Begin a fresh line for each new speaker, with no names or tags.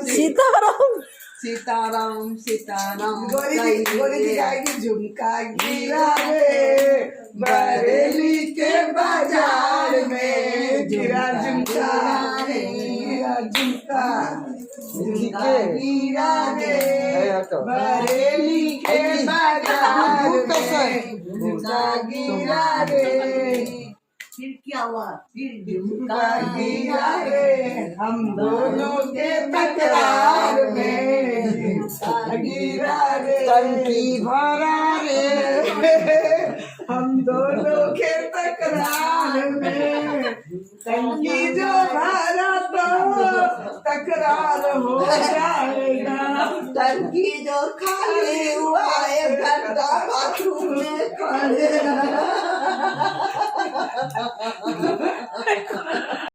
सीताराम
सीताराम सीताराम
गोरी जी गाएगी झुमका गिरा रे बरेली के बाजार में गिरा झुमका रे गिरा झुमका झुमका गिरा रे बरेली के बाजार में झुमका गिरा रे
फिर क्या हुआ फिर
झुमका गिरा रे हम दोनों के तकरार में झुमका गिरा रे
टंकी भरा
रे हम दोनों के तकरार में टंकी जो भरा तो तकरार हो जाएगा
टंकी जो खाली हुआ है घंटा बाथरूम में पड़ेगा